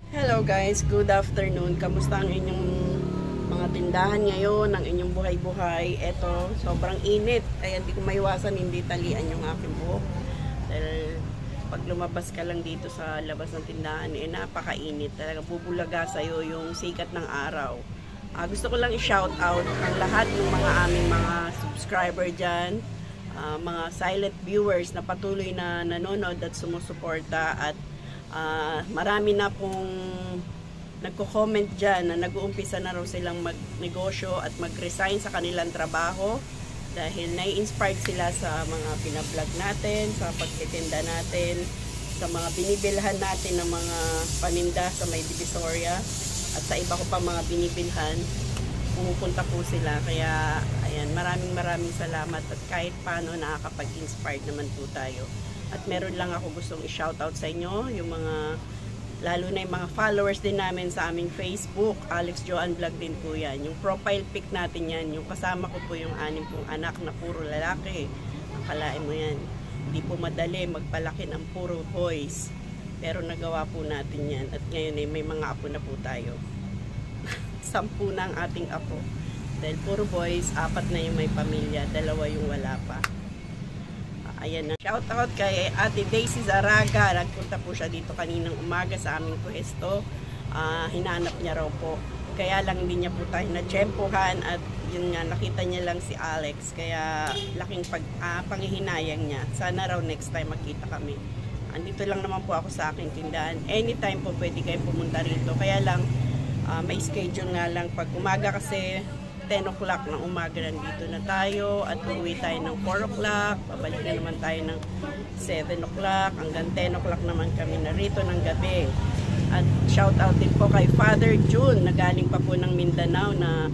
Hello guys, good afternoon. Kamusta ang inyong mga tindahan ngayon, ang inyong buhay-buhay? Eto, sobrang init. Kaya hindi ko maiwasan hindi talian yung aking buhok. Dahil pag lumabas ka lang dito sa labas ng tindahan, napakainit. Talaga bubulaga sa'yo yung sikat ng araw. Gusto ko lang i-shout out ang lahat ng mga aming mga subscriber dyan, mga silent viewers na patuloy na nanonood at sumusuporta, at marami na pong nagko-comment dyan na nag-uumpisa na raw silang magnegosyo at mag-resign sa kanilang trabaho dahil nai-inspired sila sa mga pinablog natin, sa pagtitinda natin, sa mga binibilhan natin ng mga paninda sa may Divisoria at sa iba ko pa mga binibilhan. Pumupunta po sila, kaya ayan, maraming salamat at kahit paano nakakapag-inspired naman po tayo. At meron lang ako gustong i-shoutout sa inyo, yung mga, lalo na yung mga followers din namin sa aming Facebook, Alex Joan Vlog din po yan. Yung profile pic natin yan, yung kasama ko po yung 6 pong anak na puro lalaki. Akalain mo yan, hindi po madali magpalaki ng puro boys. Pero nagawa po natin yan, at ngayon may mga apo na po tayo. 10 na ang ating apo. Dahil puro boys, 4 na yung may pamilya, 2 yung wala pa. Ayan na. Shout out kay Ate Daisy Zaraga. Nagpunta po siya dito kaninang umaga sa aming pwesto. Hinanap niya raw po. Kaya lang hindi niya po tayo na-tsempuhan, at yun nga, nakita niya lang si Alex. Kaya laking panghihinayang niya. Sana raw next time magkita kami. Andito lang naman po ako sa aking tindahan. Anytime po pwede kayo pumunta rito. Kaya lang, may schedule nga lang pag umaga, kasi 10 o'clock ng umaga nandito na tayo at uuwi tayo ng 4 o'clock, babalik na naman tayo ng 7 o'clock, hanggang 10 o'clock naman kami narito ng gabi. At shout out din po kay Father June na galing pa po ng Mindanao, na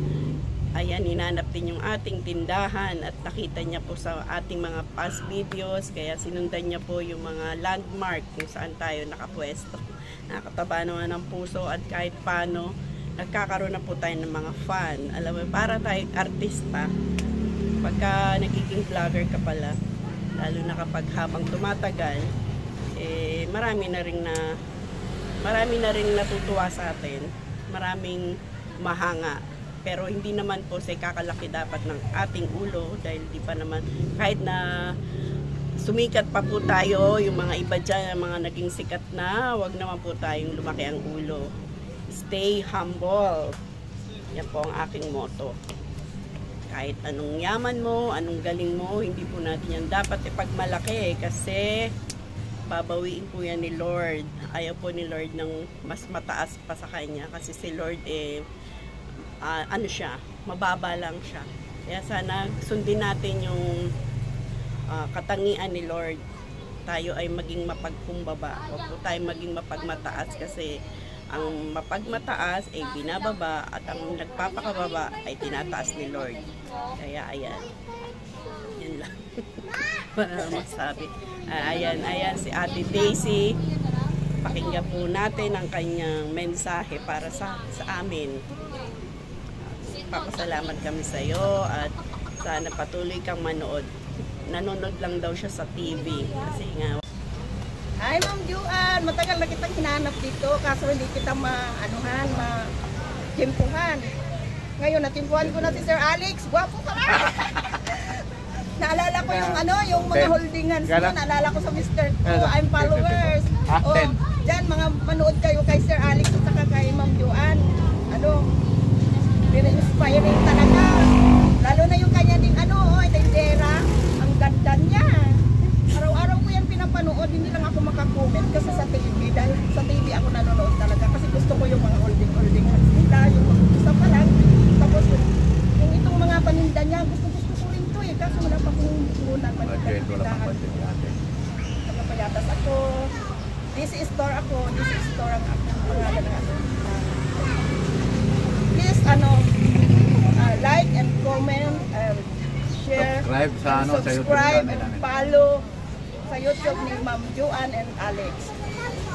ayan, hinanap din yung ating tindahan at nakita niya po sa ating mga past videos, kaya sinundan niya po yung mga landmark kung saan tayo nakapwesto. Nakakataba naman ng puso, at kahit paano nagkakaroon na po tayo ng mga fan. Alam mo, para tayong artista, pagka nagiging vlogger ka pala, lalo na kapag habang tumatagal, marami na ring natutuwa sa atin, maraming mahanga. Pero hindi naman po sa kakalaki dapat ng ating ulo, dahil di pa naman, kahit na sumikat pa po tayo, yung mga iba dyan, mga naging sikat na, wag naman po tayong lumaki ang ulo. Stay humble. Yan po ang aking motto. Kahit anong yaman mo, anong galing mo, hindi po natin yan dapat ipagmalaki, kasi babawiin po yan ni Lord. Ayaw po ni Lord ng mas mataas pa sa kanya, kasi si Lord ano siya, mababa lang siya. Kaya sana sundin natin yung katangian ni Lord. Tayo ay maging mapagkumbaba, huwag po tayo maging mapagmataas, kasi ang mapagmataas ay binababa, at ang nagpapakababa ay tinataas ni Lord. Kaya ayan, yan lang. Para masabi. Ayan si Ate Daisy. Pakinggan po natin ang kanyang mensahe para sa amin. Papasalamat kami sa iyo, at sana patuloy kang manood. Nanonood lang daw siya sa TV, kasi nga. Hi Ma'am Juan, matagal na kitang hinanap dito, kaso hindi kita ma-timpuhan. Ngayon natimpuhan ko na si Sir Alex, guwapo ka na. Naalala ko yung mga holdingans ko, naalala ko sa Mr. I'm followers. Diyan mga manood kayo kay Sir Alex at saka kay Ma'am Juan. Inspiring talaga. Lalo na yung kanya ding tindera, ang ganda niya. Araw-araw ko yan pinapanood, hindi lang ako makakomment kasi sa TV, dahil sa TV ako nanonood talaga, kasi gusto ko yung mga holding nila, yung mag-umpisa pa lang. Tapos yung itong mga paninda niya, gusto ko rin to kasi wala pa kong unang panindahan. Nakapayatas ako, this is store ako, this is store ang pangalan ng please like and comment and share, subscribe and follow sa YouTube ni Ma'am Juan and Alex.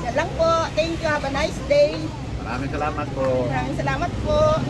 Yan lang po. Thank you. Have a nice day. Maraming salamat po. Maraming salamat po.